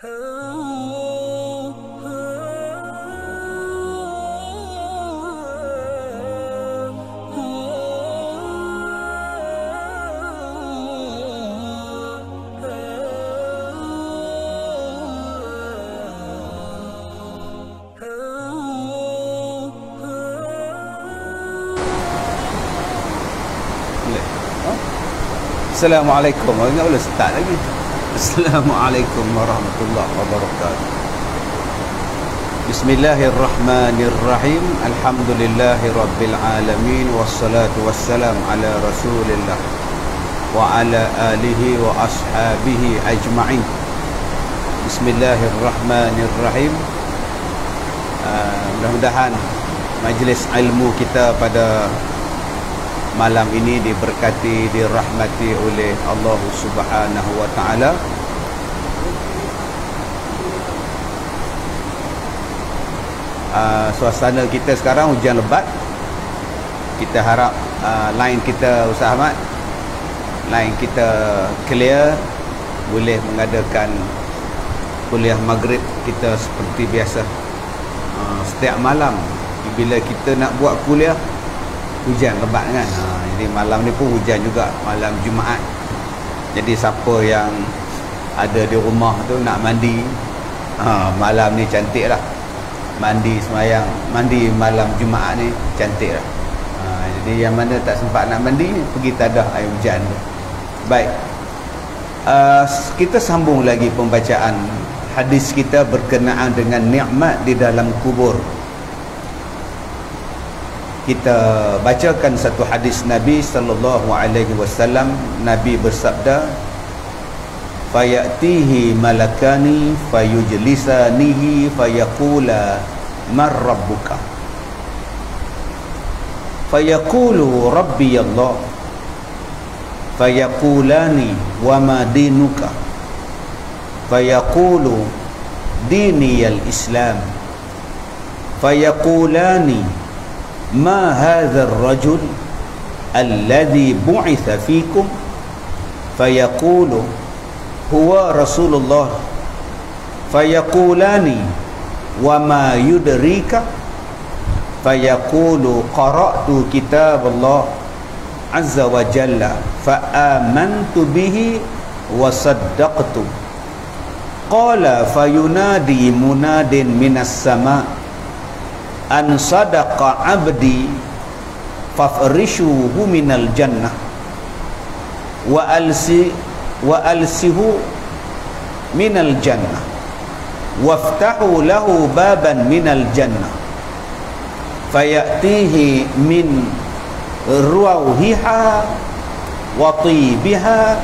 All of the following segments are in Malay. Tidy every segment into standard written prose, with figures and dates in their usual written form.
Assalamualaikum. Enggak boleh start lagi. Assalamualaikum warahmatullahi wabarakatuh. Bismillahirrahmanirrahim. Alhamdulillahirabbil alamin wassalatu wassalam ala Rasulillah wa ala alihi wa ashabihi ajma'in. Bismillahirrahmanirrahim. Mudah-mudahan majlis ilmu kita pada malam ini diberkati, dirahmati oleh Allah Subhanahu wa taala. Suasana kita sekarang hujan lebat. Kita harap line kita, Ustaz Ahmad, line kita clear, boleh mengadakan kuliah maghrib kita seperti biasa. Setiap malam bila kita nak buat kuliah hujan lebat kan. Jadi malam ni pun hujan juga, malam Jumaat. Jadi siapa yang ada di rumah tu nak mandi, malam ni cantik lah mandi semayang, mandi malam Jumaat ni cantik lah. Jadi yang mana tak sempat nak mandi, pergi tadah air hujan tu. Baik, kita sambung lagi pembacaan hadis kita berkenaan dengan nikmat di dalam kubur. Kita bacakan satu hadis Nabi sallallahu alaihi wasallam. Nabi bersabda, fayatihi malakani fayujlisanihi fayaqula man rabbuka, fayaqulu rabbi Allah, fayaqulani wa ma dinuka, fayaqulu diniyal Islam, fayaqulani ما هذا الرجل الذي بعث فيكم، فيقول هو رسول الله، فيقولان وما يدريك، فيقول قرأت كتاب الله عز وجل فآمنت به وصدقت. قال فينادي مناد من السماء an sadaqa abdi fafrishuhu minal jannah wa alsihu minal jannah waftahu lahu baban minal jannah fayatihi min ruauhiha wa tibiha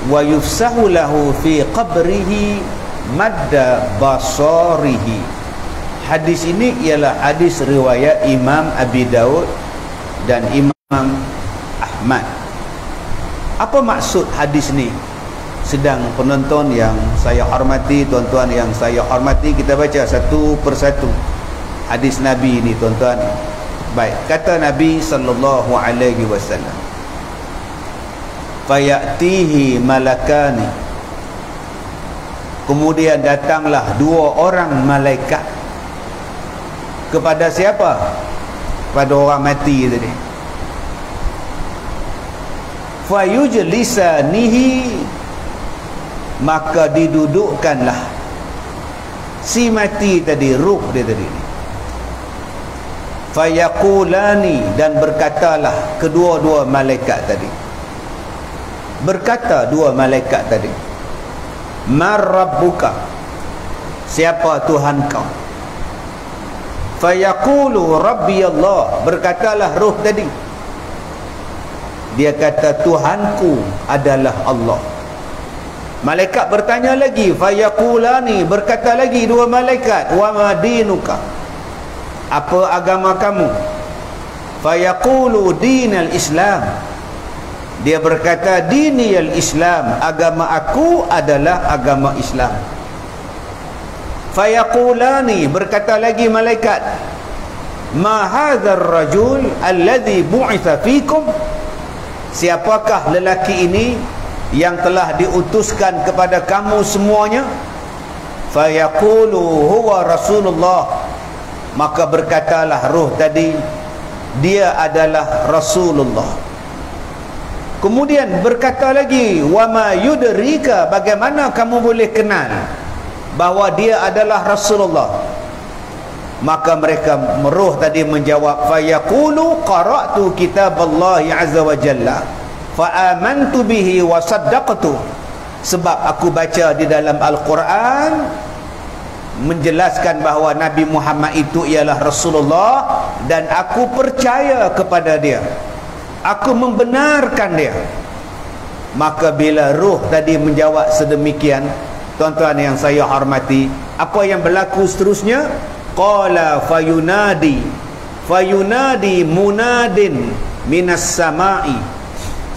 wa yufsahu lahu fi qabrihi madda basarihi. Hadis ini ialah hadis riwayat Imam Abi Daud dan Imam Ahmad. Apa maksud hadis ni? Sedang penonton yang saya hormati, tuan-tuan yang saya hormati, kita baca satu persatu hadis Nabi ni, tuan-tuan. Baik, kata Nabi sallallahu alaihi wasallam, fayatihi malakani, kemudian datanglah dua orang malaikat kepada siapa? Pada orang mati tadi. Fayujlisanihi, maka didudukkanlah si mati tadi, ruh dia tadi. Fayaqulani, dan berkatalah kedua-dua malaikat tadi. Berkata dua malaikat tadi, Mar rabbuka, siapa Tuhan kau? Fayaqulu rabbi Allah, berkatalah roh tadi, dia kata Tuhanku adalah Allah. Malaikat bertanya lagi, fayaqulani, berkata lagi dua malaikat, wa ma dinuka, apa agama kamu? Fayaqulu dinal Islam, dia berkata diniyal Islam, agama aku adalah agama Islam. Fayaqulani, berkata lagi malaikat, ma hadzal rajul alladhi bu'itha fikum, siapakah lelaki ini yang telah diutuskan kepada kamu semuanya? Fayaqulu huwa Rasulullah, maka berkatalah ruh tadi, dia adalah Rasulullah. Kemudian berkata lagi, wa ma yudrika, bagaimana kamu boleh kenal bahawa dia adalah Rasulullah? Maka mereka meruh tadi menjawab, fayaqulu qara'tu kitaballahi azza wa jalla fa amantu bihi wa saddaqtu, sebab aku baca di dalam Al-Quran menjelaskan bahawa Nabi Muhammad itu ialah Rasulullah, dan aku percaya kepada dia, aku membenarkan dia. Maka bila ruh tadi menjawab sedemikian, tuan-tuan yang saya hormati, apa yang berlaku seterusnya? Qala fayunadi munadin minas samai,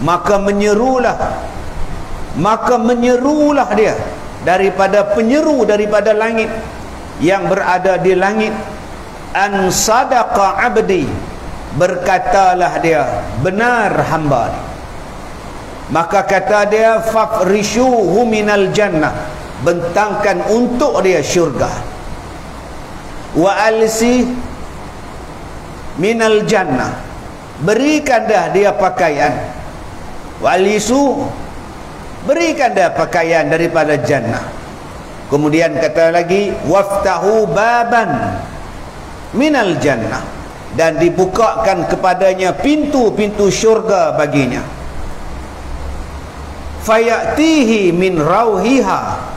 maka menyerulah dia daripada penyeru daripada langit yang berada di langit, an sadaqa abdi, berkatalah dia, benar hamba ni. Maka kata dia, fafrishuhu minal jannah, bentangkan untuk dia syurga, wa alsi minal jannah, berikan dah dia pakaian, wa alisu, berikan dia pakaian daripada jannah. Kemudian kata lagi, waftahu baban minal jannah, dan dibukakan kepadanya pintu-pintu syurga baginya. Fayatihi min rauhiha,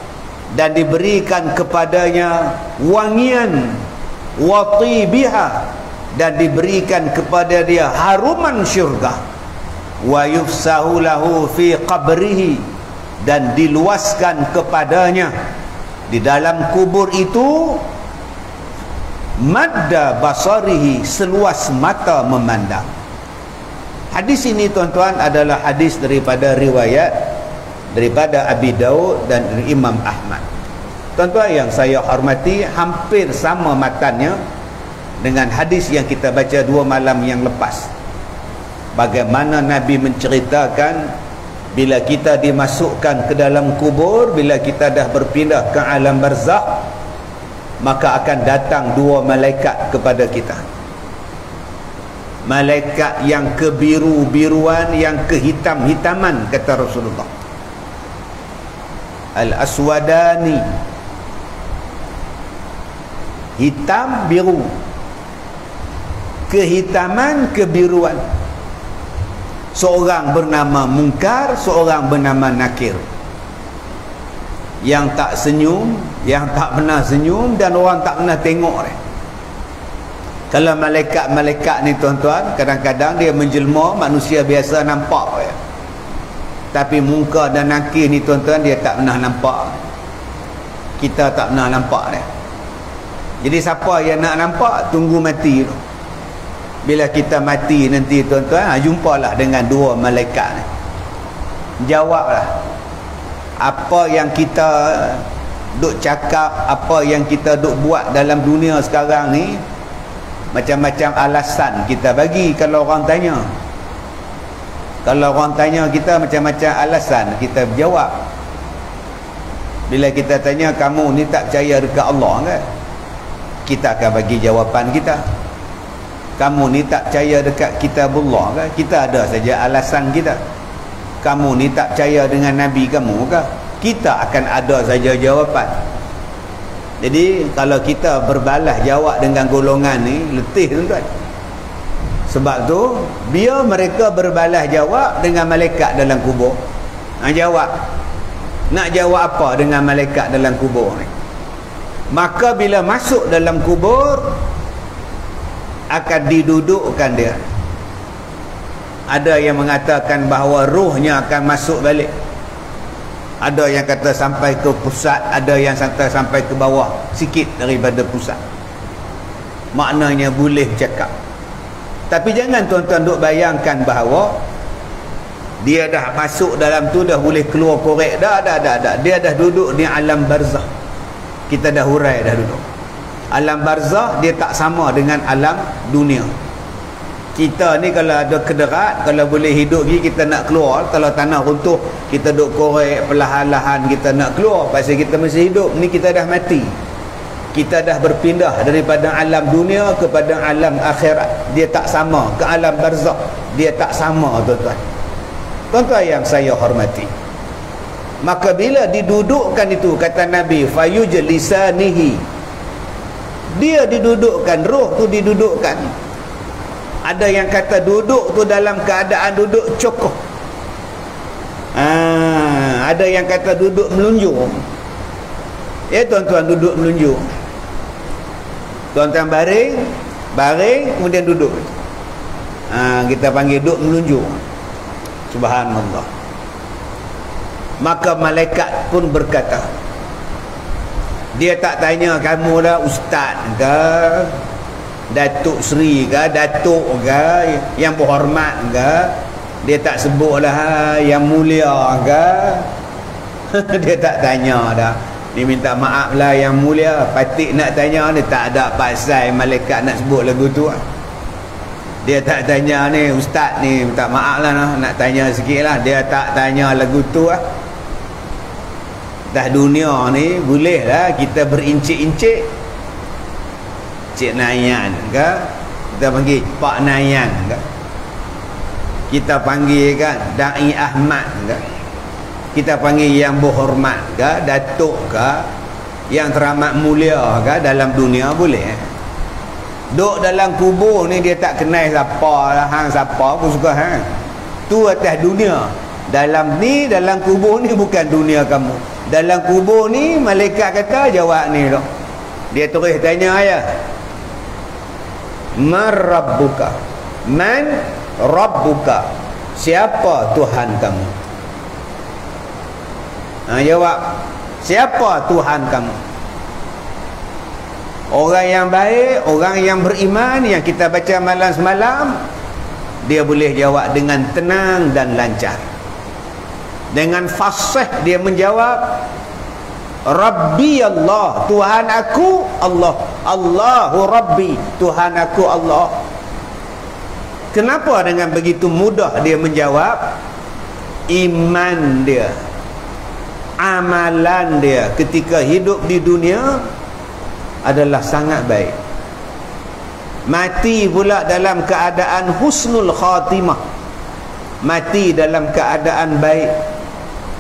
dan diberikan kepadanya wangian, watibiha, dan diberikan kepada dia haruman syurga, wa yufsahu lahu fi qabrihi, dan diluaskan kepadanya di dalam kubur itu madda basarihi, seluas mata memandang. Hadis ini tuan-tuan adalah hadis daripada riwayat daripada Abi Daud dan Imam Ahmad. Tuan-tuan yang saya hormati, hampir sama matannya dengan hadis yang kita baca 2 malam yang lepas. Bagaimana Nabi menceritakan bila kita dimasukkan ke dalam kubur, bila kita dah berpindah ke alam barzakh, maka akan datang 2 malaikat kepada kita. Malaikat yang kebiru-biruan, yang kehitam-hitaman, kata Rasulullah. Al-aswadani, hitam biru, kehitaman kebiruan. Seorang bernama Munkar, seorang bernama Nakir. Yang tak senyum, yang tak pernah senyum, dan orang tak pernah tengok dia. Kalau malaikat-malaikat ni tuan-tuan, kadang-kadang dia menjelma, manusia biasa nampak ya. Tapi Munkar dan Nakir ni tuan-tuan, dia tak pernah nampak. Kita tak pernah nampak dia. Jadi siapa yang nak nampak, tunggu mati tu. Bila kita mati nanti tuan-tuan, jumpalah dengan 2 malaikat ni. Jawablah apa yang kita duk cakap, apa yang kita duk buat dalam dunia sekarang ni. Macam-macam alasan kita bagi kalau orang tanya. Kalau orang tanya kita, macam-macam alasan kita berjawab. Bila kita tanya, kamu ni tak percaya dekat Allah kan? Kita akan bagi jawapan kita. Kamu ni tak percaya dekat kitabullah kan? Kita ada saja alasan kita. Kamu ni tak percaya dengan Nabi kamu kan? Kita akan ada saja jawapan. Jadi kalau kita berbalas jawab dengan golongan ni, letih tuan-tuan. Sebab tu biar mereka berbalas jawab dengan malaikat dalam kubur. Jawab. Nak jawab apa dengan malaikat dalam kubur ni? Maka bila masuk dalam kubur, akan didudukkan dia. Ada yang mengatakan bahawa ruhnya akan masuk balik. Ada yang kata sampai ke pusat, ada yang kata sampai ke bawah sikit daripada pusat. Maknanya boleh cakap. Tapi jangan tuan-tuan duk bayangkan bahawa dia dah masuk dalam tu, dah boleh keluar korek. Dah. Dia dah duduk di alam barzakh. Kita dah hurai dah duduk. Alam barzakh dia tak sama dengan alam dunia. Kita ni kalau ada kederat, kalau boleh hidup lagi, kita nak keluar. Kalau tanah runtuh, kita duk korek perlahan-lahan, kita nak keluar. Pasal kita masih hidup, ni kita dah mati. Kita dah berpindah daripada alam dunia kepada alam akhirat. Dia tak sama. Ke alam barzakh, dia tak sama, tuan-tuan. Tuan-tuan yang saya hormati, maka bila didudukkan itu, kata Nabi, fayujlisanihi, dia didudukkan, roh tu didudukkan. Ada yang kata duduk tu dalam keadaan duduk cokoh. Ada yang kata duduk melunjur. Ya tuan-tuan, duduk melunjur. Tuan-tuan baring, kemudian duduk. Kita panggil duduk melunjur. Subhanallah. Maka malaikat pun berkata, dia tak tanya kamu lah ustaz ke, Datuk Seri ke, Datuk ke, yang berhormat ke. Dia tak sebutlah yang mulia ke. Dia tak tanya dah. Dia minta maaf lah yang mulia. Patut nak tanya ni, tak ada pasal malaikat nak sebut lagu tu. Dia tak tanya ni, ustaz ni minta maaf lah, nak tanya sikit lah. Dia tak tanya lagu tu lah. Dah dunia ni boleh lah kita berincik-incik. Cik Nayan ke, kita panggil Pak Nayan ke, kita panggil kan Da'i Ahmad ke, kita panggil yang berhormat ke, Datuk ke, yang teramat mulia ke dalam dunia, boleh. Duk dalam kubur ni dia tak kenal siapa lah, hang siapa pun suka hang. Tu atas dunia. Dalam kubur ni bukan dunia kamu. Dalam kubur ni malaikat kata jawab ni tu. Dia terus tanya ya. Man rabbuka? Man rabbuka? Siapa Tuhan kamu? Jawab, siapa Tuhan kamu? Orang yang baik, orang yang beriman, yang kita baca malam semalam, dia boleh jawab dengan tenang dan lancar. Dengan fasih dia menjawab, Rabbi Allah, Tuhan aku Allah. Allahu Rabbi, Tuhan aku Allah. Kenapa dengan begitu mudah dia menjawab? Iman dia, amalan dia ketika hidup di dunia adalah sangat baik. Mati pula dalam keadaan husnul khatimah, mati dalam keadaan baik.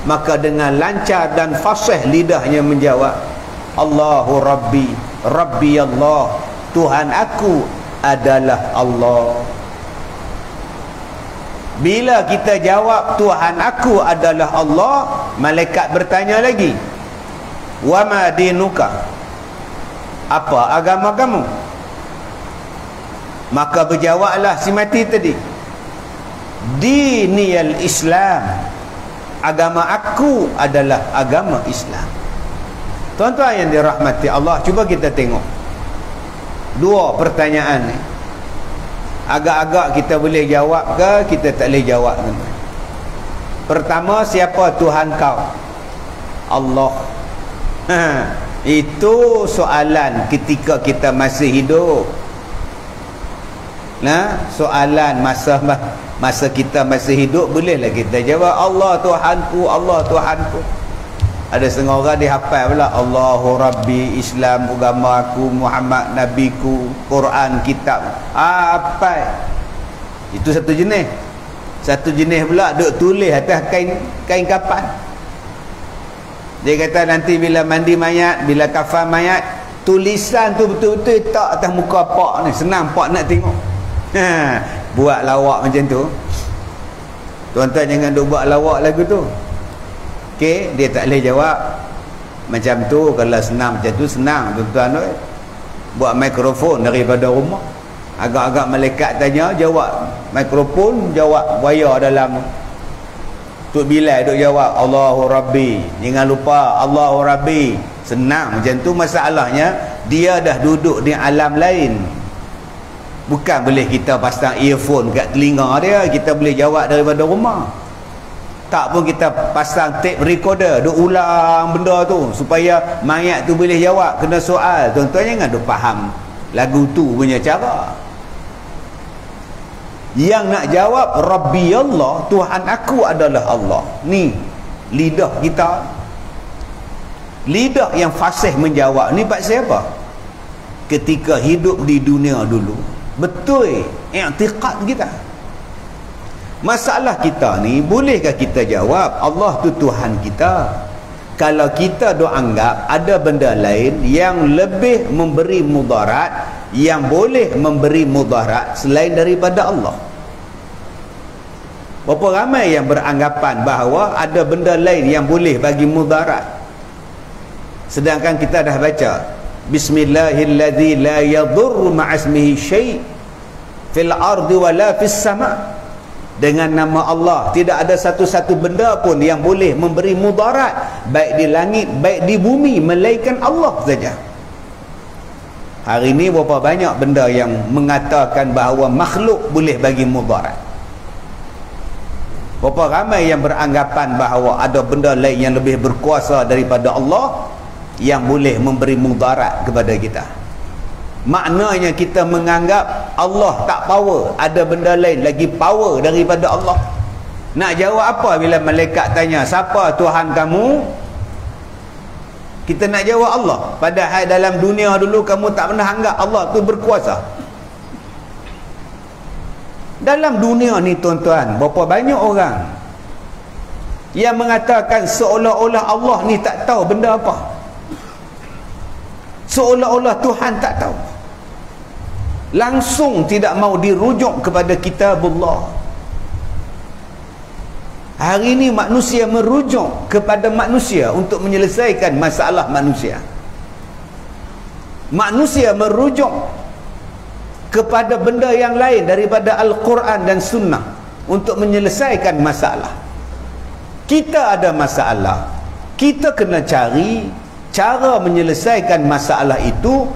Maka dengan lancar dan fasih lidahnya menjawab, Allahu Rabbi, Rabbi Allah, Tuhan aku adalah Allah. Bila kita jawab Tuhan aku adalah Allah, malaikat bertanya lagi, wa ma dinuka? Apa agama kamu? Maka berjawablah si mati tadi, diniyal Islam, agama aku adalah agama Islam. Tuan-tuan yang dirahmati Allah, cuba kita tengok dua pertanyaan ni. Agak-agak kita boleh jawab ke kita tak boleh jawab, tuan-tuan. Pertama, siapa Tuhan kau? Allah. Itu soalan ketika kita masih hidup. Soalan masa kita masih hidup, bolehlah kita jawab Allah Tuhanku, Allah Tuhanku. Ada setengah orang dia hafal pula Allahu Rabbi, Islam agama aku, Muhammad nabiku, Quran kitab. Apa? Itu satu jenis. Satu jenis pula duk tulis atas kain kapan. Dia kata nanti bila mandi mayat, bila kafan mayat, tulisan tu betul-betul tak atas muka pak ni, senang pak nak tengok. Buat lawak macam tu. Tuan-tuan jangan duk buat lawak lagu tu. Okey, dia tak boleh jawab macam tu. Kalau senang macam tu, senang tuan-tuan. Buat mikrofon daripada rumah, agak-agak malaikat tanya, jawab mikrofon, jawab wayar dalam. Tok Bilal duk jawab Allahu Rabbi, jangan lupa Allahu Rabbi. Senang macam tu. Masalahnya dia dah duduk di alam lain. Bukan boleh kita pasang earphone kat telinga dia, kita boleh jawab daripada rumah. Tak pun kita pasang tape recorder, duk ulang benda tu supaya mayat tu boleh jawab kena soal. Tuan-tuan jangan duk faham lagu tu punya cara. Yang nak jawab Rabbi Allah, Tuhan aku adalah Allah. Ni lidah kita, lidah yang fasih menjawab ni pasal apa? Ketika hidup di dunia dulu, betul i'tiqad kita. Masalah kita ni, bolehkah kita jawab Allah tu Tuhan kita, kalau kita dok anggap ada benda lain yang lebih memberi mudarat, yang boleh memberi mudarat selain daripada Allah? Berapa ramai yang beranggapan bahawa ada benda lain yang boleh bagi mudarat, sedangkan kita dah baca Bismillahilladzi la yadurru ma'asmihi syai' fil ardi wala fis sama'. Dengan nama Allah tidak ada satu-satu benda pun yang boleh memberi mudarat, baik di langit baik di bumi, melainkan Allah saja. Hari ini berapa banyak benda yang mengatakan bahawa makhluk boleh bagi mudarat. Berapa ramai yang beranggapan bahawa ada benda lain yang lebih berkuasa daripada Allah yang boleh memberi mudarat kepada kita. Maknanya kita menganggap Allah tak power, ada benda lain lagi power daripada Allah. Nak jawab apa bila malaikat tanya siapa Tuhan kamu? Kita nak jawab Allah, padahal dalam dunia dulu kamu tak pernah anggap Allah tu berkuasa. Dalam dunia ni tuan-tuan, berapa banyak orang yang mengatakan seolah-olah Allah ni tak tahu benda apa, seolah-olah Tuhan tak tahu, langsung tidak mau dirujuk kepada kitabullah. Hari ini manusia merujuk kepada manusia untuk menyelesaikan masalah manusia. Manusia merujuk kepada benda yang lain daripada Al-Quran dan Sunnah untuk menyelesaikan masalah. Kita ada masalah, kita kena cari cara menyelesaikan masalah itu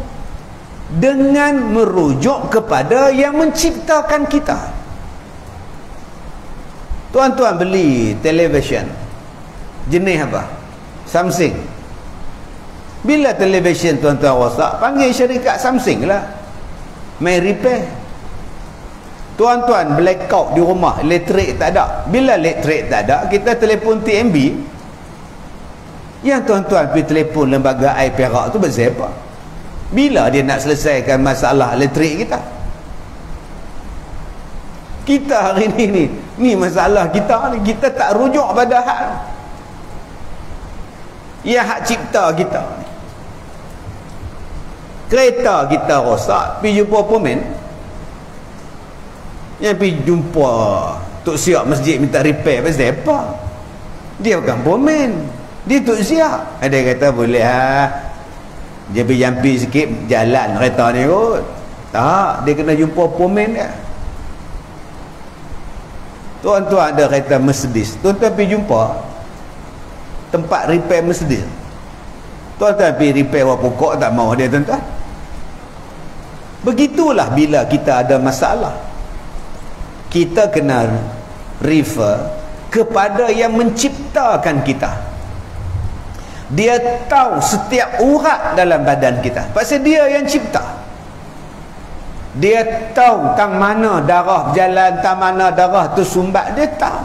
dengan merujuk kepada yang menciptakan kita. Tuan-tuan beli televisyen jenis apa? Samsung. Bila televisyen tuan-tuan rosak, panggil syarikat Samsung lah, main repair. Tuan-tuan blackout di rumah, elektrik tak ada. Bila elektrik tak ada, kita telefon TMB. Yang tuan-tuan pergi telefon lembaga air Perak tu bersiapa? Bila dia nak selesaikan masalah elektrik kita? Kita hari ni masalah kita ni, kita tak rujuk pada hak yang hak cipta kita ni. Kereta kita rosak, pergi jumpa pemen, yang pergi jumpa Tok Siap masjid minta repair, pasal apa? Dia bukan pemen, dia Tok Siap. Ada kata boleh dia pergi jampi sikit jalan kereta ni kot. Tak, dia kena jumpa pemen dia. Tuan-tuan ada kereta Mercedes, tuan-tuan pergi jumpa tempat repair Mercedes, tuan-tuan pergi repair pokok, tak mau dia tuan-tuan. Begitulah bila kita ada masalah, kita kena refer kepada yang menciptakan kita. Dia tahu setiap urat dalam badan kita, pasal dia yang cipta. Dia tahu tang mana darah berjalan, tang mana darah tu sumbat, dia tahu.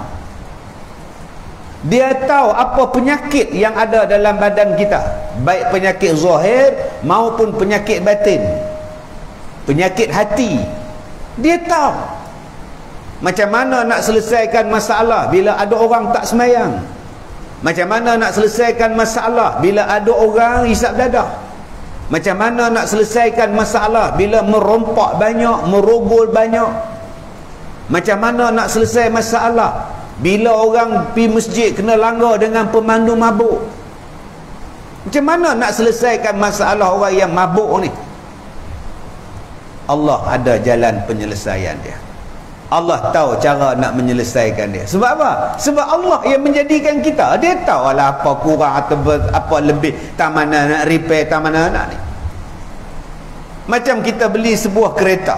Dia tahu apa penyakit yang ada dalam badan kita, baik penyakit zahir maupun penyakit batin, penyakit hati. Dia tahu macam mana nak selesaikan masalah bila ada orang tak semayang, macam mana nak selesaikan masalah bila ada orang hisap dadah, macam mana nak selesaikan masalah bila merompak banyak, merogol banyak, macam mana nak selesai masalah bila orang pergi masjid kena langgar dengan pemandu mabuk, macam mana nak selesaikan masalah orang yang mabuk ni. Allah ada jalan penyelesaian dia. Allah tahu cara nak menyelesaikan dia. Sebab apa? Sebab Allah yang menjadikan kita. Dia tahu lah apa kurang atau apa lebih, tak mana nak repair, tak mana nak ni. Macam kita beli sebuah kereta,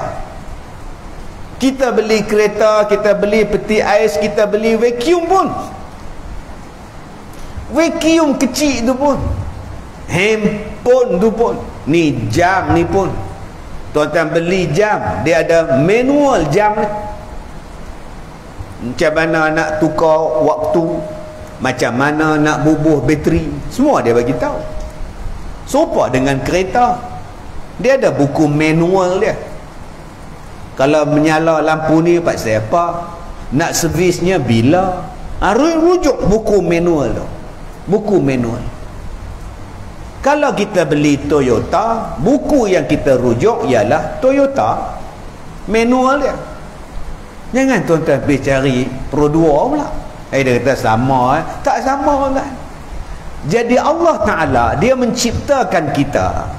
kita beli kereta, kita beli peti ais, kita beli vacuum pun, vacuum kecil tu pun, handphone tu pun, ni jam ni pun, tuan-tuan beli jam, dia ada manual jam ni. macam mana nak tukar waktu, macam mana nak bubuh bateri, semua dia bagi tahu. Serupa dengan kereta, dia ada buku manual dia. Kalau menyala lampu ni pasal apa, nak servisnya bila, rujuk buku manual tu, buku manual. Kalau kita beli Toyota, buku yang kita rujuk ialah Toyota manual dia. Jangan tuan-tuan pergi cari Pro 2 pula. Dia kata sama, tak sama kan. Jadi Allah Ta'ala, dia menciptakan kita,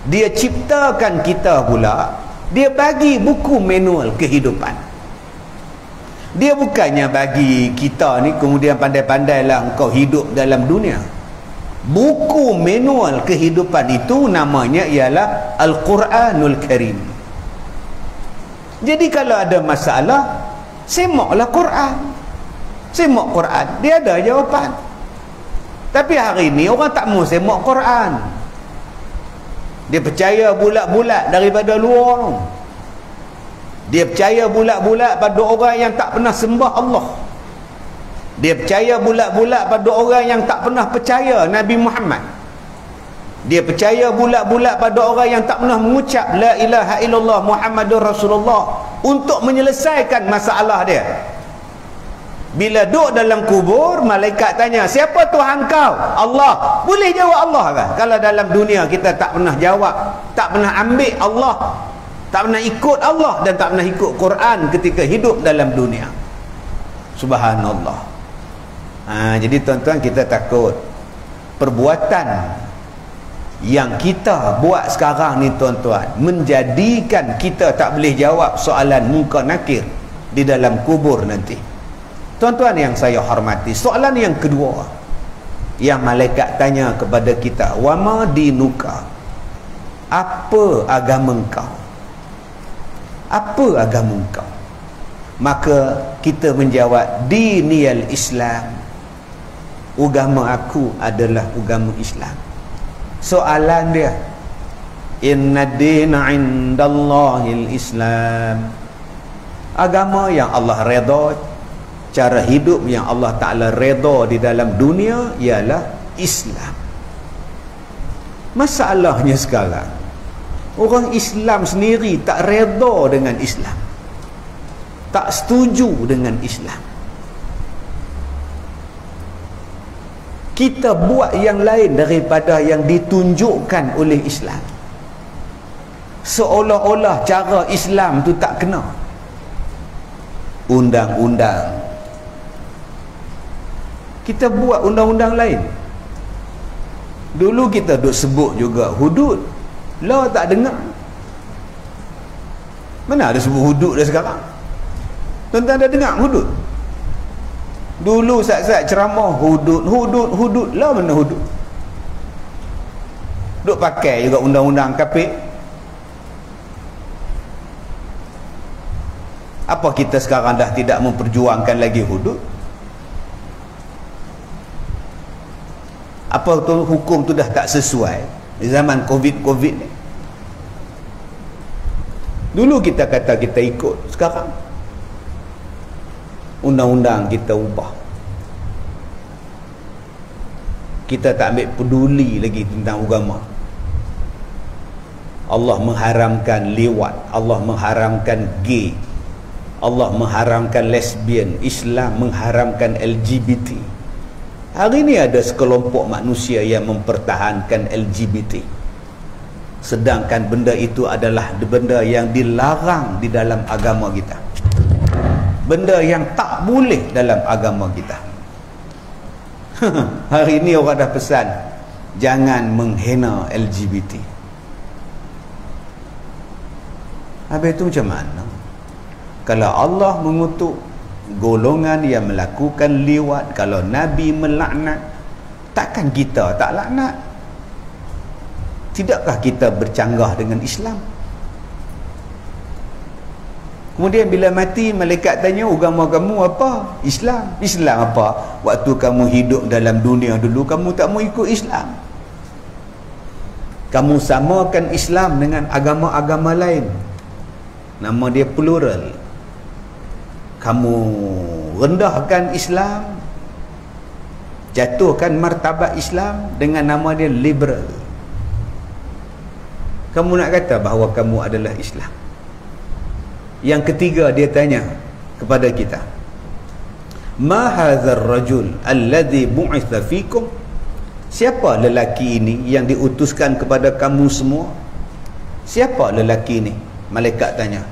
dia ciptakan kita pula, dia bagi buku manual kehidupan. Dia bukannya bagi kita ni kemudian pandai-pandailah engkau hidup dalam dunia. Buku manual kehidupan itu namanya ialah Al-Quranul Karim. Jadi kalau ada masalah, semaklah Quran. Semak Quran, dia ada jawapan. Tapi hari ni orang tak mau semak Quran. Dia percaya bulat-bulat daripada luar. Dia percaya bulat-bulat pada orang yang tak pernah sembah Allah. Dia percaya bulat-bulat pada orang yang tak pernah percaya Nabi Muhammad. Dia percaya bulat-bulat pada orang yang tak pernah mengucap La ilaha illallah Muhammadur Rasulullah untuk menyelesaikan masalah dia. Bila duduk dalam kubur, malaikat tanya, siapa Tuhan kau? Allah. Boleh jawab Allah kan? Kalau dalam dunia kita tak pernah jawab, tak pernah ambil Allah, tak pernah ikut Allah dan tak pernah ikut Quran ketika hidup dalam dunia. Subhanallah. Jadi tuan-tuan, kita takut perbuatan yang kita buat sekarang ni tuan-tuan menjadikan kita tak boleh jawab soalan munkar nakir di dalam kubur nanti. Tuan-tuan yang saya hormati, soalan yang kedua yang malaikat tanya kepada kita, wa ma dinuka, apa agama engkau? Apa agama engkau? Maka kita menjawab, diniyal Islam, agama aku adalah agama Islam. Soalan dia, inna dina indallahil Islam, agama yang Allah redha, cara hidup yang Allah Ta'ala redha di dalam dunia ialah Islam. Masalahnya sekarang, orang Islam sendiri tak redha dengan Islam, tak setuju dengan Islam. Kita buat yang lain daripada yang ditunjukkan oleh Islam, seolah-olah cara Islam tu tak kena. Undang-undang, kita buat undang-undang lain. Dulu kita duk sebut juga hudud, law tak dengar. Mana ada sebut hudud dah sekarang? Tuan-tuan ada dengar hudud? Dulu saat-saat ceramah hudud, law mana hudud? Duk pakai juga undang-undang kafir. Apa kita sekarang dah tidak memperjuangkan lagi hudud? Apa tu hukum tu dah tak sesuai di zaman COVID ni? Dulu kita kata kita ikut, sekarang undang-undang kita ubah. Kita tak ambil peduli lagi tentang agama. Allah mengharamkan liwat, Allah mengharamkan gay, Allah mengharamkan lesbian, Islam mengharamkan LGBT. Hari ini ada sekelompok manusia yang mempertahankan LGBT, sedangkan benda itu adalah benda yang dilarang di dalam agama kita, benda yang tak boleh dalam agama kita. Hari ini orang dah pesan, jangan menghina LGBT. Habis itu macam mana? Kalau Allah mengutuk golongan yang melakukan liwat, kalau Nabi melaknat, takkan kita tak laknat? Tidakkah kita bercanggah dengan Islam? Kemudian bila mati, malaikat tanya, agama kamu apa? Islam. Islam apa? Waktu kamu hidup dalam dunia dulu, kamu tak mau ikut Islam. Kamu samakan Islam dengan agama-agama lain. Nama dia plural. kamu rendahkan Islam, jatuhkan martabat Islam dengan nama dia liberal. Kamu nak kata bahawa kamu adalah Islam. Yang ketiga dia tanya kepada kita, ma hadzal rajul alladhi bu'itha fikum, siapa lelaki ini yang diutuskan kepada kamu semua? Siapa lelaki ini? Malaikat tanya.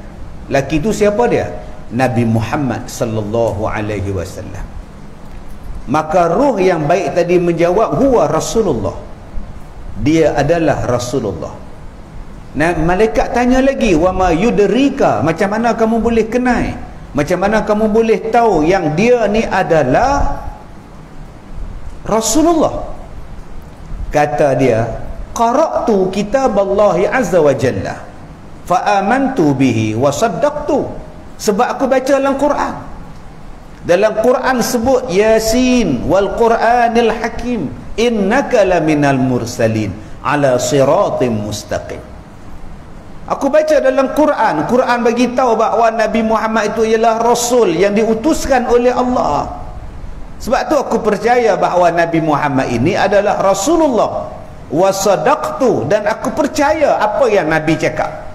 Lelaki itu siapa dia? Nabi Muhammad sallallahu alaihi wasallam. Maka ruh yang baik tadi menjawab, huwa Rasulullah, dia adalah Rasulullah. Nah, malaikat tanya lagi, wa ma yudrika, macam mana kamu boleh kenal, macam mana kamu boleh tahu yang dia ni adalah Rasulullah? Kata dia, qara'tu kitaballahi azza wa jalla fa amantu bihi wa saddaqtu. Sebab aku baca dalam Quran. Dalam Quran sebut Yasin wal Quranil Hakim, innaka laminal mursalin ala siratim mustaqim. Aku baca dalam Quran, Quran bagi tahu bahawa Nabi Muhammad itu ialah Rasul yang diutuskan oleh Allah. Sebab tu aku percaya bahawa Nabi Muhammad ini adalah Rasulullah. Wa sadaqtu, dan aku percaya apa yang Nabi cakap.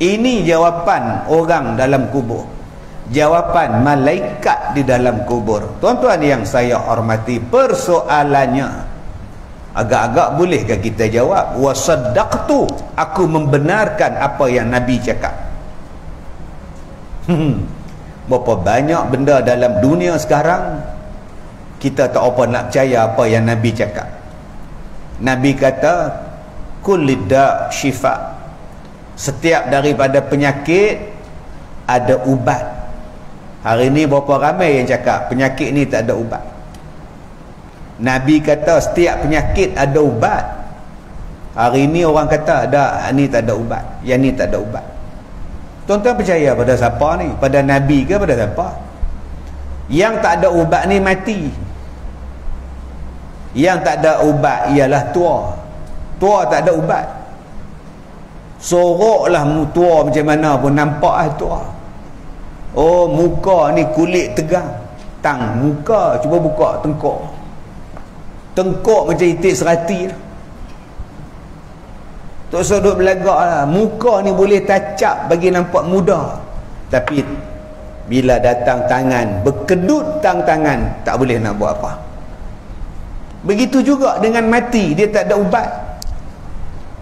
Ini jawapan orang dalam kubur, jawapan malaikat di dalam kubur. Tuan-tuan yang saya hormati, persoalannya agak-agak bolehkah kita jawab wa saddaqtu, aku membenarkan apa yang Nabi cakap? Berapa banyak benda dalam dunia sekarang kita tak apa nak percaya apa yang Nabi cakap. Nabi kata kullidda syifa, setiap daripada penyakit ada ubat. Hari ni berapa ramai yang cakap penyakit ni tak ada ubat. Nabi kata setiap penyakit ada ubat. Hari ni orang kata ada, ni tak ada ubat, yang ni tak ada ubat. Tuan-tuan percaya pada siapa ni? Pada Nabi ke pada siapa? Yang tak ada ubat ni mati. Yang tak ada ubat ialah tua. Tua tak ada ubat. Soroklah tua macam mana pun nampak lah tua. Oh, muka ni kulit tegang, tang muka, cuba buka tengkok. Tengkok macam itik serati lah. Tak usah duduk belagak lah. Muka ni boleh tacap bagi nampak muda, tapi bila datang tangan, berkedut tangan, tak boleh nak buat apa. Begitu juga dengan mati, dia tak ada ubat.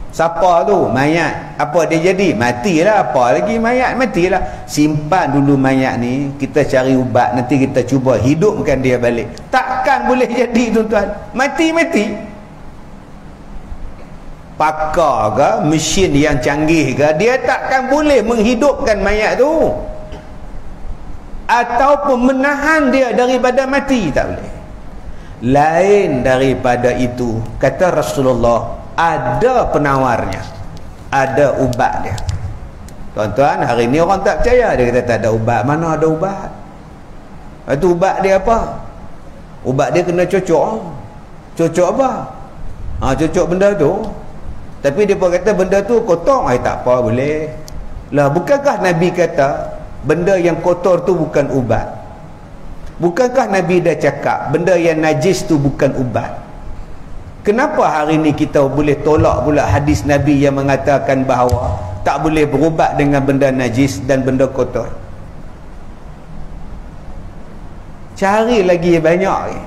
Siapa tu? Mayat. Apa dia jadi? Matilah. Apa lagi mayat? Matilah. Simpan dulu mayat ni, kita cari ubat, nanti kita cuba hidupkan dia balik. Takkan boleh jadi, tuan-tuan. Mati. Pakar ke, mesin yang canggih ke, dia takkan boleh menghidupkan mayat tu, ataupun menahan dia daripada mati. Tak boleh. Lain daripada itu, kata Rasulullah, ada penawarnya, ada ubat dia. Tuan-tuan, hari ni orang tak percaya, dia kata tak ada ubat. Mana ada ubat? Itu ubat dia apa? Ubat dia kena cocok. Cocok apa? Cocok benda tu. Tapi dia pun kata benda tu kotor. Tak apa, boleh lah. Bukankah Nabi kata benda yang kotor tu bukan ubat? Bukankah Nabi dah cakap benda yang najis tu bukan ubat? Kenapa hari ni kita boleh tolak pula hadis Nabi yang mengatakan bahawa tak boleh berubat dengan benda najis dan benda kotor? Cari lagi banyak.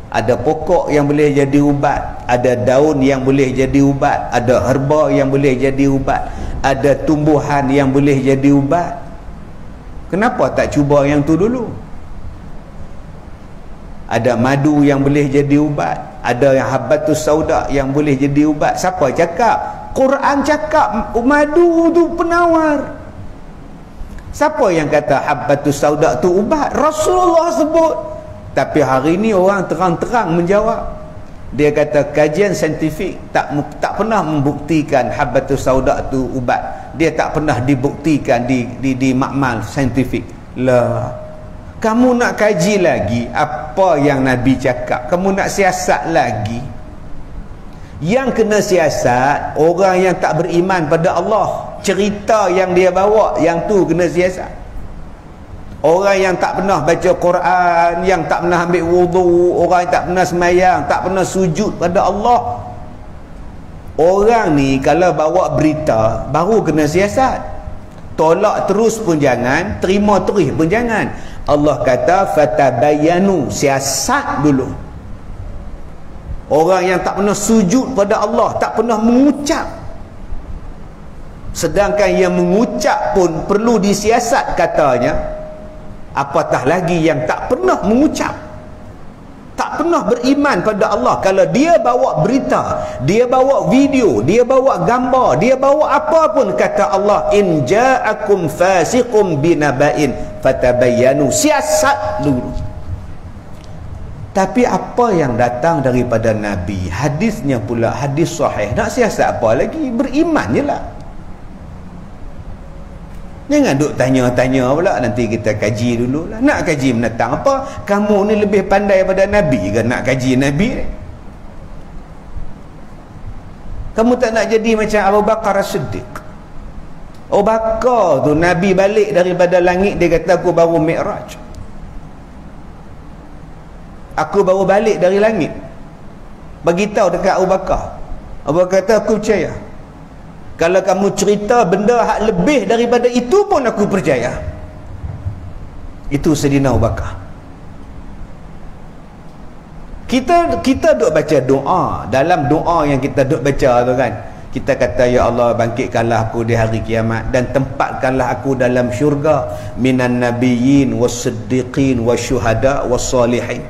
Ada pokok yang boleh jadi ubat, ada daun yang boleh jadi ubat, ada herba yang boleh jadi ubat, ada tumbuhan yang boleh jadi ubat. Kenapa tak cuba yang tu dulu? Ada madu yang boleh jadi ubat, ada yang habbatus sauda yang boleh jadi ubat. Siapa cakap? Quran cakap madu tu penawar. Siapa yang kata habbatus sauda tu ubat? Rasulullah sebut. Tapi hari ni orang terang-terang menjawab. Dia kata kajian saintifik tak pernah membuktikan habbatus sauda tu ubat. Dia tak pernah dibuktikan di makmal saintifik. Lah, kamu nak kaji lagi apa yang Nabi cakap? Kamu nak siasat lagi? Yang kena siasat orang yang tak beriman pada Allah. Cerita yang dia bawa, yang tu kena siasat. Orang yang tak pernah baca Quran, yang tak pernah ambil wudu, orang yang tak pernah semayang, tak pernah sujud pada Allah. Orang ni kalau bawa berita, baru kena siasat. Tolak terus pun jangan, terima terus pun jangan. Allah kata fatabayanu, siasat dulu. Orang yang tak pernah sujud pada Allah, tak pernah mengucap, sedangkan yang mengucap pun perlu disiasat katanya, apatah lagi yang tak pernah mengucap, tak pernah beriman pada Allah. Kalau dia bawa berita, dia bawa video, dia bawa gambar, dia bawa apa pun, kata Allah, in ja'akum fasiqum binaba'in fatabayyanu, siasat dulu. Tapi apa yang datang daripada Nabi, hadisnya pula hadis sahih, nak siasat apa lagi? Beriman je lah. Jangan duk tanya-tanya pula, nanti kita kaji dulu lah. Nak kaji menatang apa? Kamu ni lebih pandai pada Nabi ke nak kaji Nabi ni? Kamu tak nak jadi macam Abu Bakar As-Siddiq. Abu Bakar tu Nabi balik daripada langit, dia kata aku baru Mi'raj, aku baru balik dari langit. Bagitahu dekat Abu Bakar. Abu Bakar kata aku percaya. Kalau kamu cerita benda hak lebih daripada itu pun aku percaya. Itu Sayyidina Abu Bakar. Kita duk baca doa. Dalam doa yang kita duk baca tu kan, kita kata, ya Allah, bangkitkanlah aku di hari kiamat dan tempatkanlah aku dalam syurga minan nabiyyin was-siddiqin wasyuhada was-salihin.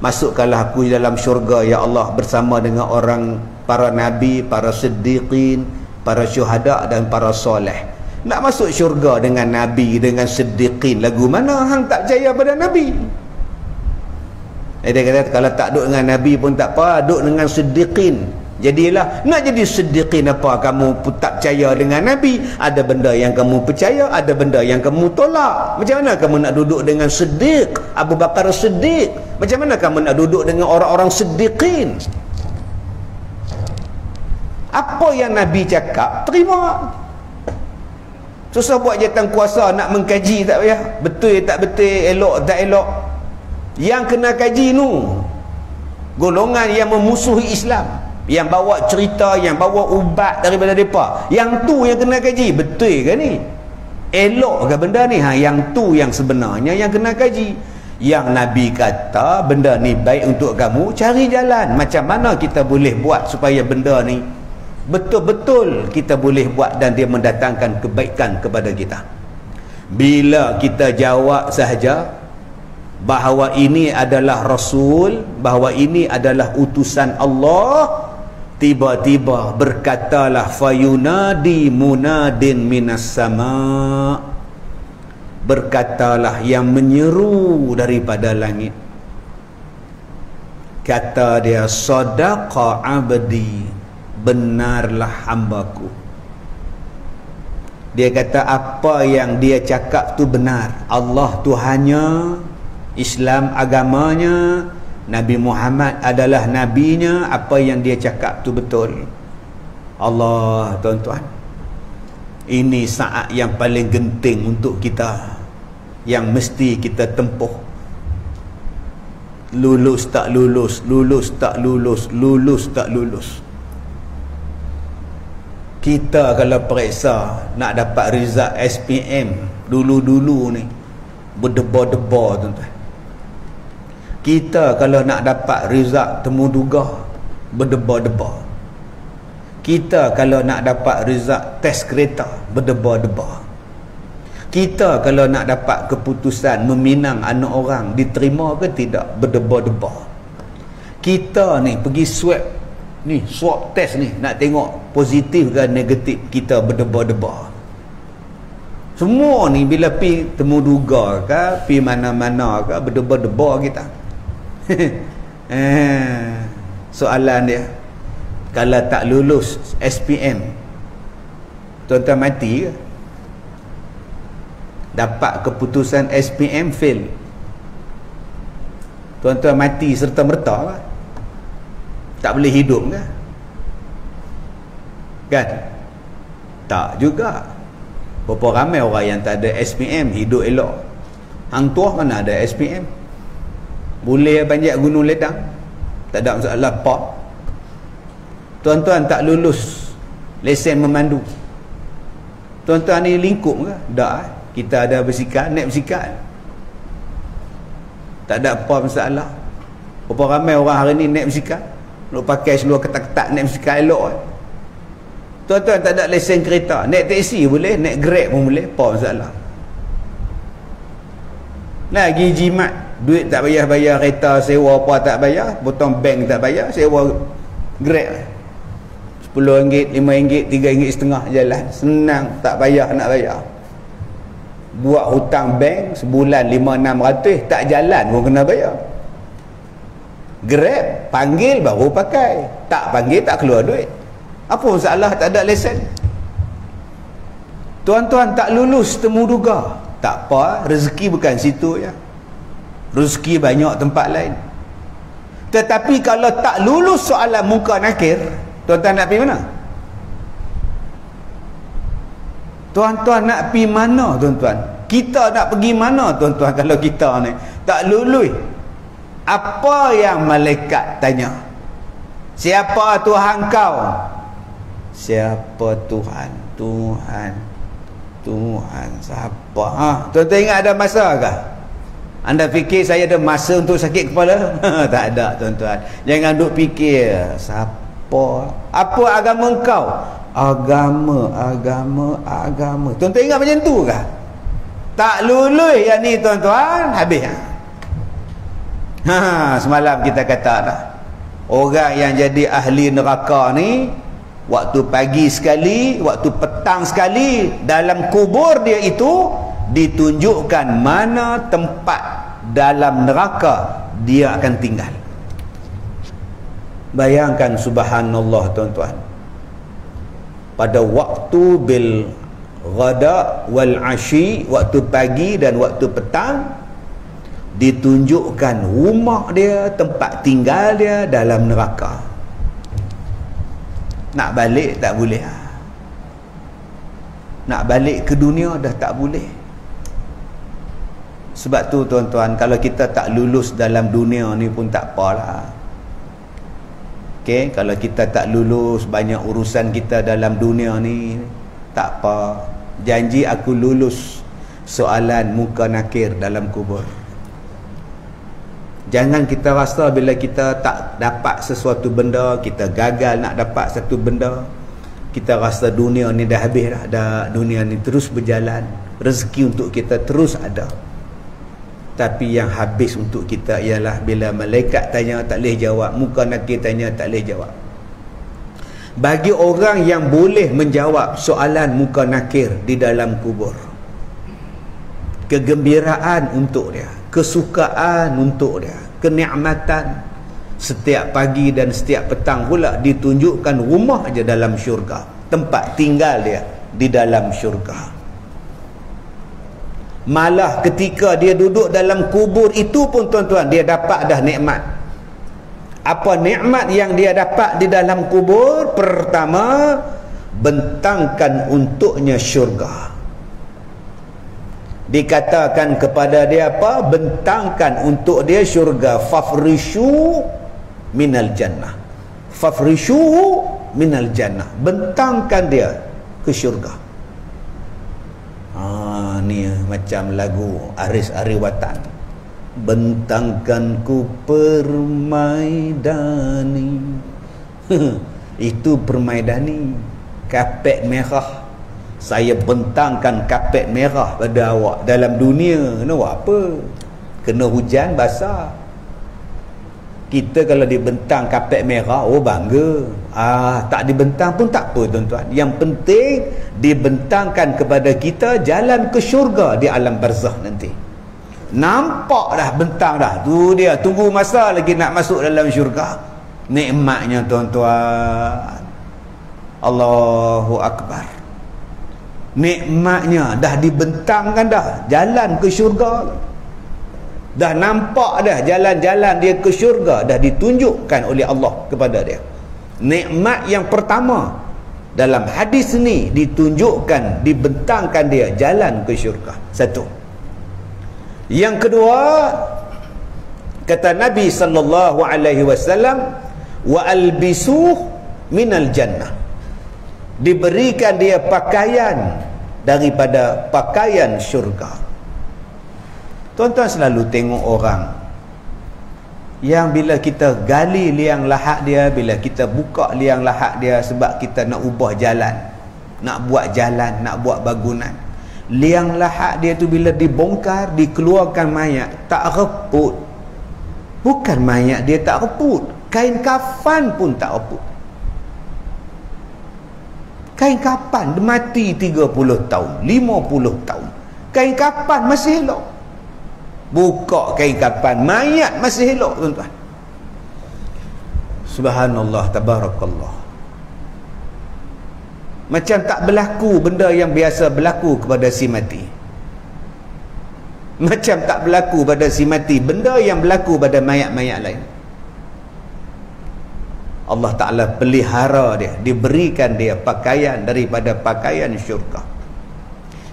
Masukkanlah aku dalam syurga, ya Allah, bersama dengan orang, para nabi, para siddiqin, para syuhada dan para soleh. Nak masuk syurga dengan nabi, dengan siddiqin, lagu mana hang tak percaya pada nabi? Dia kata kalau tak duduk dengan nabi pun tak apa, duduk dengan siddiqin. Jadilah, nak jadi siddiqin apa kamu tak percaya dengan nabi? Ada benda yang kamu percaya, ada benda yang kamu tolak. Macam mana kamu nak duduk dengan siddiq, Abu Bakar Siddiq? Macam mana kamu nak duduk dengan orang-orang siddiqin? Apa yang nabi cakap, terima. Susah buat jawatan kuasa nak mengkaji, tak payah. Betul tak betul, elok tak elok. Yang kena kaji nu golongan yang memusuhi Islam, yang bawa cerita, yang bawa ubat daripada mereka. Yang tu yang kena kaji, betul ke ni? Elok ke benda ni? Yang tu yang sebenarnya yang kena kaji. Yang Nabi kata benda ni baik untuk kamu, cari jalan macam mana kita boleh buat supaya benda ni betul-betul kita boleh buat dan dia mendatangkan kebaikan kepada kita. Bila kita jawab sahaja bahawa ini adalah Rasul, bahawa ini adalah utusan Allah, tiba-tiba berkatalah fayunadi munadin minas sama', berkatalah yang menyeru daripada langit. Kata dia, sadaqa abdi, benarlah hambaku. Dia kata apa yang dia cakap tu benar. Allah Tuhannya, Islam agamanya, Nabi Muhammad adalah nabinya, apa yang dia cakap tu betul. Allah, tuan-tuan, ini saat yang paling genting untuk kita, yang mesti kita tempuh. Lulus tak lulus, lulus tak lulus, lulus tak lulus. Kita kalau periksa nak dapat result SPM dulu-dulu ni berdebar-debar, tuan-tuan. Kita kalau nak dapat result temuduga berdebar-debar. Kita kalau nak dapat result test kereta berdebar-debar. Kita kalau nak dapat keputusan meminang anak orang diterima ke tidak berdebar-debar. Kita ni pergi swab ni, swab test ni, nak tengok positif ke negatif, kita berdebar-debar. Semua ni bila pi temuduga ke, pi mana-mana ke, berdebar-debar kita. Soalan dia, kalau tak lulus SPM, tuan-tuan mati ke? Dapat keputusan SPM fail, tuan-tuan mati serta-merta ke? Tak boleh hidup ke? Kan? Tak juga. Berapa ramai orang yang tak ada SPM hidup elok. Hang Tuah mana ada SPM, boleh panjat gunung ledang, tak ada masalah apa. Tuan-tuan tak lulus lesen memandu, tuan-tuan ni lingkup ke? Tak. Kita ada bersikap, naik bersikap, tak ada apa masalah. Berapa ramai orang hari ni naik bersikap, nak pakai seluar ketat-ketat, naik bersikap elok. Tuan-tuan tak ada lesen kereta, naik teksi boleh, naik Grab pun boleh, apa masalah. Lagi jimat, duit tak bayar kereta, sewa apa tak bayar, potong bank tak bayar, sewa Grab RM10, RM5, RM3.50 jalan, senang, tak payah nak bayar. Buat hutang bank sebulan 500-600, tak jalan pun kena bayar. Grab panggil baru pakai, tak panggil tak keluar duit. Apa masalah tak ada lesen? Tuan-tuan tak lulus temu duga, tak apa, rezeki bukan situ ya. Rezeki banyak tempat lain. Tetapi kalau tak lulus soalan muka nakir, tuan-tuan nak pergi mana? Tuan-tuan nak pergi mana tuan-tuan? Kita nak pergi mana tuan-tuan kalau kita ni tak lulus? Apa yang malaikat tanya? Siapa Tuhan kau? Siapa Tuhan? Tuhan siapa? Tuan-tuan ingat ada masa kah? Anda fikir saya ada masa untuk sakit kepala? Tak ada tuan-tuan. Jangan duk fikir siapa. Apa agama kau? Agama. Tuan-tuan ingat macam tu kah? Tak lulus yang ni tuan-tuan, habis. Semalam kita kata dah, orang yang jadi ahli neraka ni, waktu pagi sekali, waktu petang sekali, dalam kubur dia itu ditunjukkan mana tempat dalam neraka dia akan tinggal. Bayangkan, subhanallah tuan-tuan, pada waktu bil ghada wal ashi, waktu pagi dan waktu petang, ditunjukkan rumah dia, tempat tinggal dia dalam neraka. Nak balik tak boleh. Nak balik ke dunia dah tak boleh. Sebab tu tuan-tuan, kalau kita tak lulus dalam dunia ni pun tak apalah. Okay? Kalau kita tak lulus banyak urusan kita dalam dunia ni, tak apa. Janji aku lulus soalan muka nakir dalam kubur. Jangan kita rasa bila kita tak dapat sesuatu benda, kita gagal nak dapat satu benda, kita rasa dunia ni dah habis dah, dunia ni terus berjalan, rezeki untuk kita terus ada. Tapi yang habis untuk kita ialah bila malaikat tanya tak boleh jawab, muka nakir tanya tak boleh jawab. Bagi orang yang boleh menjawab soalan muka nakir di dalam kubur, kegembiraan untuk dia, kesukaan untuk dia, kenikmatan. Setiap pagi dan setiap petang pula ditunjukkan rumah aja dalam syurga, tempat tinggal dia di dalam syurga. Malah ketika dia duduk dalam kubur itu pun tuan-tuan, dia dapat dah nikmat. Apa nikmat yang dia dapat di dalam kubur? Pertama, bentangkan untuknya syurga. Dikatakan kepada dia apa? Bentangkan untuk dia syurga. Fafrishu minal jannah. Fafrishu minal jannah. Bentangkan dia ke syurga. Ni macam lagu Aris Ariwatan. Bentangkanku permaidani. Itu permaidani, kapet merah. Saya bentangkan kapet merah pada awak. Dalam dunia kena buat apa? Kena hujan basah. Kita kalau dibentang kapet merah, oh bangga. Tak dibentang pun tak apa tuan-tuan. Yang penting dibentangkan kepada kita jalan ke syurga di alam barzakh nanti. Nampak dah bentang dah. Tu dia, tunggu masa lagi nak masuk dalam syurga. Nikmatnya tuan-tuan. Allahu Akbar. Nikmatnya dah dibentangkan dah jalan ke syurga. Dah nampak dah jalan-jalan dia ke syurga, dah ditunjukkan oleh Allah kepada dia. Nikmat yang pertama dalam hadis ni ditunjukkan, dibentangkan dia jalan ke syurga. Satu. Yang kedua, kata Nabi sallallahu alaihi wasallam, wa albisuh minal jannah. Diberikan dia pakaian daripada pakaian syurga. Tuan-tuan selalu tengok orang yang bila kita gali liang lahat dia, bila kita buka liang lahat dia sebab kita nak ubah jalan, nak buat jalan, nak buat bangunan, liang lahat dia tu bila dibongkar, dikeluarkan mayat, tak reput. Bukan mayat dia tak reput, kain kafan pun tak reput. Kain kafan dia mati 30 tahun, 50 tahun, kain kafan masih elok. Buka kain kafan, mayat masih elok, tuan-tuan. Subhanallah, tabarakallah. Macam tak berlaku benda yang biasa berlaku kepada si mati. Macam tak berlaku pada si mati benda yang berlaku pada mayat-mayat lain. Allah Ta'ala pelihara dia, diberikan dia pakaian daripada pakaian syurga.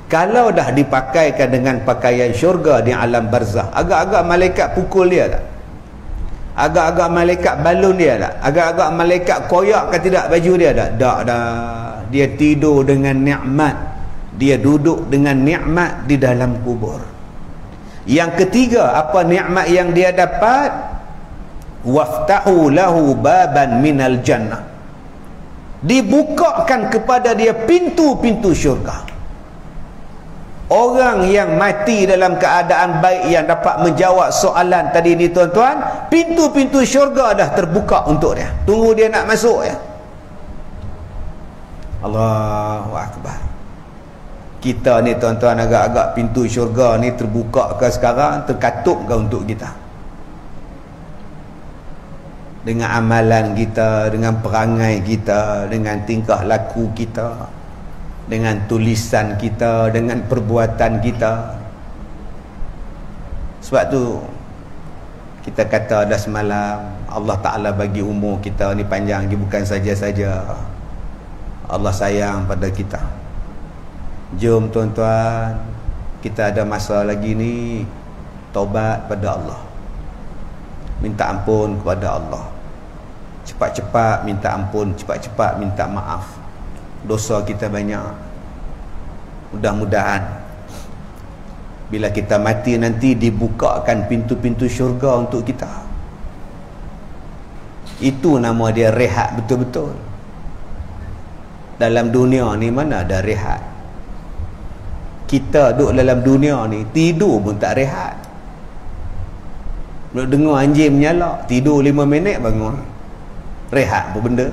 Kalau dah dipakaikan dengan pakaian syurga di alam barzah, agak-agak malaikat pukul dia tak? Agak-agak malaikat balun dia tak? Agak-agak malaikat koyak ke tidak baju dia tak? Tak dah. Dia tidur dengan nikmat, dia duduk dengan nikmat di dalam kubur. Yang ketiga, apa nikmat yang dia dapat? Waftahu lahu baban minal jannah. Dibukakan kepada dia pintu-pintu syurga. Orang yang mati dalam keadaan baik, yang dapat menjawab soalan tadi ni tuan-tuan, pintu-pintu syurga dah terbuka untuk dia. Tunggu dia nak masuk ya. Allahu Akbar. Kita ni tuan-tuan, agak-agak pintu syurga ni terbuka ke sekarang, terkatup ke untuk kita? Dengan amalan kita, dengan perangai kita, dengan tingkah laku kita, dengan tulisan kita, dengan perbuatan kita. Sebab tu kita kata dah semalam, Allah Ta'ala bagi umur kita ni panjang ni bukan saja-saja Allah sayang pada kita. Jom tuan-tuan, kita ada masa lagi ni, taubat pada Allah, minta ampun kepada Allah, cepat-cepat minta ampun, cepat-cepat minta maaf. Dosa kita banyak. Mudah-mudahan bila kita mati nanti dibukakan pintu-pintu syurga untuk kita. Itu nama dia rehat betul-betul. Dalam dunia ni mana ada rehat? Kita duduk dalam dunia ni, tidur pun tak rehat. Nak dengar anjing menyalak, tidur 5 minit bangun. Rehat apa benda?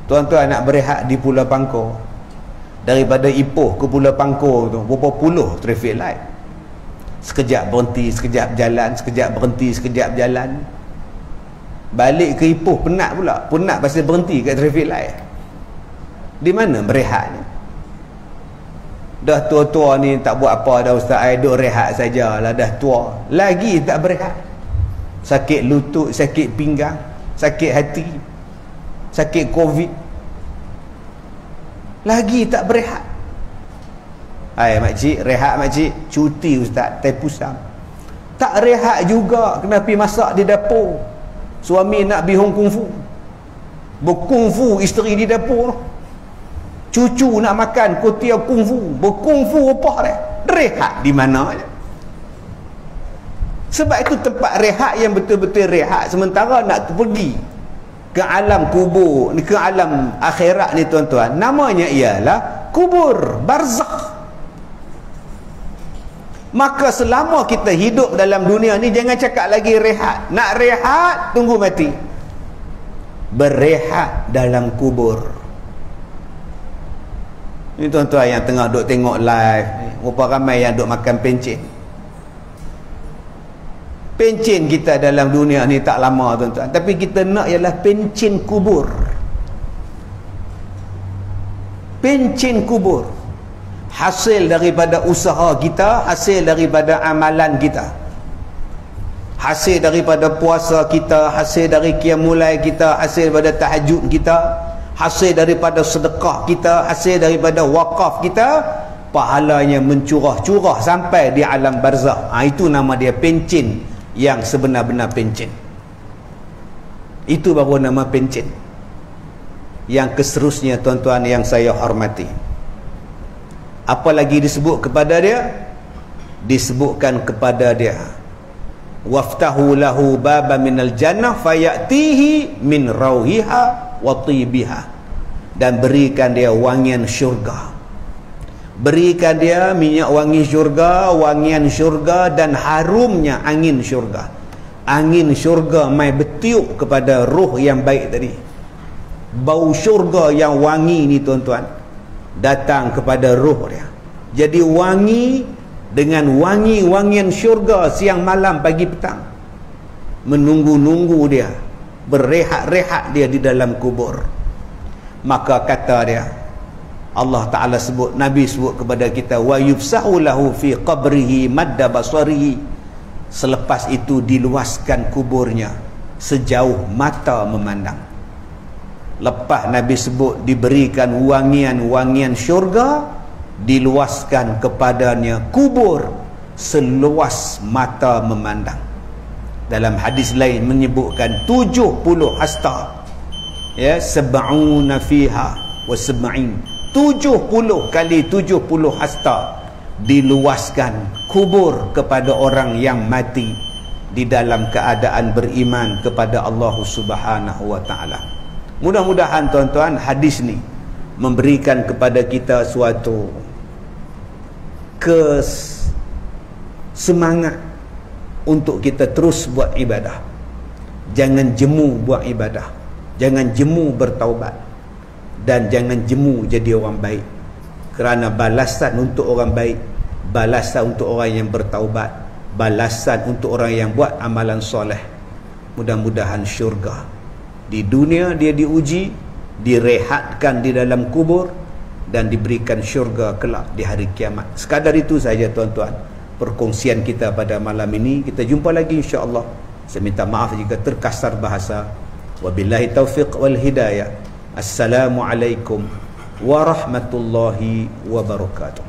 Tuan-tuan nak berehat di Pulau Pangkor, daripada Ipoh ke Pulau Pangkor tu berapa puluh traffic light. Sekejap berhenti, sekejap berjalan, sekejap berhenti, sekejap berjalan. Balik ke Ipoh penat pula, penat pasal berhenti kat traffic light. Di mana berehatnya? Dah tua-tua ni tak buat apa dah ustaz, ai duk rehat sajalah, dah tua lagi tak berehat. Sakit lutut, sakit pinggang, sakit hati, sakit covid, lagi tak berehat. Hai makcik, rehat makcik, cuti ustaz, tai pusam. Tak rehat juga, kena pergi masak di dapur. Suami nak bihong kungfu, berkungfu isteri di dapur. Cucu nak makan kutia kungfu, berkungfu apa dia? Rehat di mana? Sebab itu tempat rehat yang betul-betul rehat. Sementara nak pergi ke alam kubur, ke alam akhirat ni tuan-tuan, namanya ialah kubur, barzakh. Maka selama kita hidup dalam dunia ni, jangan cakap lagi rehat. Nak rehat, tunggu mati. Berehat dalam kubur. Ni tuan-tuan yang tengah duk tengok live, berapa ramai yang duk makan pencen. Pencen kita dalam dunia ni tak lama tuan-tuan, tapi kita nak ialah pencen kubur. Pencen kubur, hasil daripada usaha kita, hasil daripada amalan kita, hasil daripada puasa kita, hasil dari qiyamul kita, hasil daripada tahajud kita, hasil daripada sedekah kita, hasil daripada wakaf kita. pahalanya mencurah-curah sampai di alam barzakh. Itu nama dia pencen yang sebenar-benar pencen. Itu baru nama pencen. Yang keseterusnya tuan-tuan yang saya hormati, apa lagi disebut kepada dia? Disebutkan kepada dia, waftahu lahu baba minal jannah fayatihi min rauhiha wa tibiha, dan berikan dia wangian syurga, berikan dia minyak wangi syurga, wangian syurga dan harumnya angin syurga. Angin syurga mai bertiup kepada ruh yang baik tadi. Bau syurga yang wangi ni tuan-tuan datang kepada ruh dia. Jadi wangi dengan wangi-wangian syurga siang malam pagi petang, menunggu-nunggu dia, berehat-rehat dia di dalam kubur. Maka kata dia, Allah Ta'ala sebut, Nabi sebut kepada kita, wa yufsahu lahu fi qabrihi madda basarihi. Selepas itu diluaskan kuburnya sejauh mata memandang. Lepas Nabi sebut diberikan wangian-wangian syurga, diluaskan kepadanya kubur seluas mata memandang. Dalam hadis lain menyebutkan 70 hasta, ya, sab'una fiha wa sab'in, 70 kali 70 hasta diluaskan kubur kepada orang yang mati di dalam keadaan beriman kepada Allah Subhanahu wa ta'ala. Mudah-mudahan tuan-tuan hadis ni memberikan kepada kita suatu semangat untuk kita terus buat ibadah. Jangan jemu buat ibadah, jangan jemu bertaubat, dan jangan jemu jadi orang baik. Kerana balasan untuk orang baik, balasan untuk orang yang bertaubat, balasan untuk orang yang buat amalan soleh, mudah-mudahan syurga. Di dunia dia diuji, direhatkan di dalam kubur, dan diberikan syurga kelak di hari kiamat. Sekadar itu saja tuan-tuan perkongsian kita pada malam ini. Kita jumpa lagi insya-Allah. Saya minta maaf jika terkasar bahasa. Wabillahi taufiq wal hidayah. Assalamualaikum warahmatullahi wabarakatuh.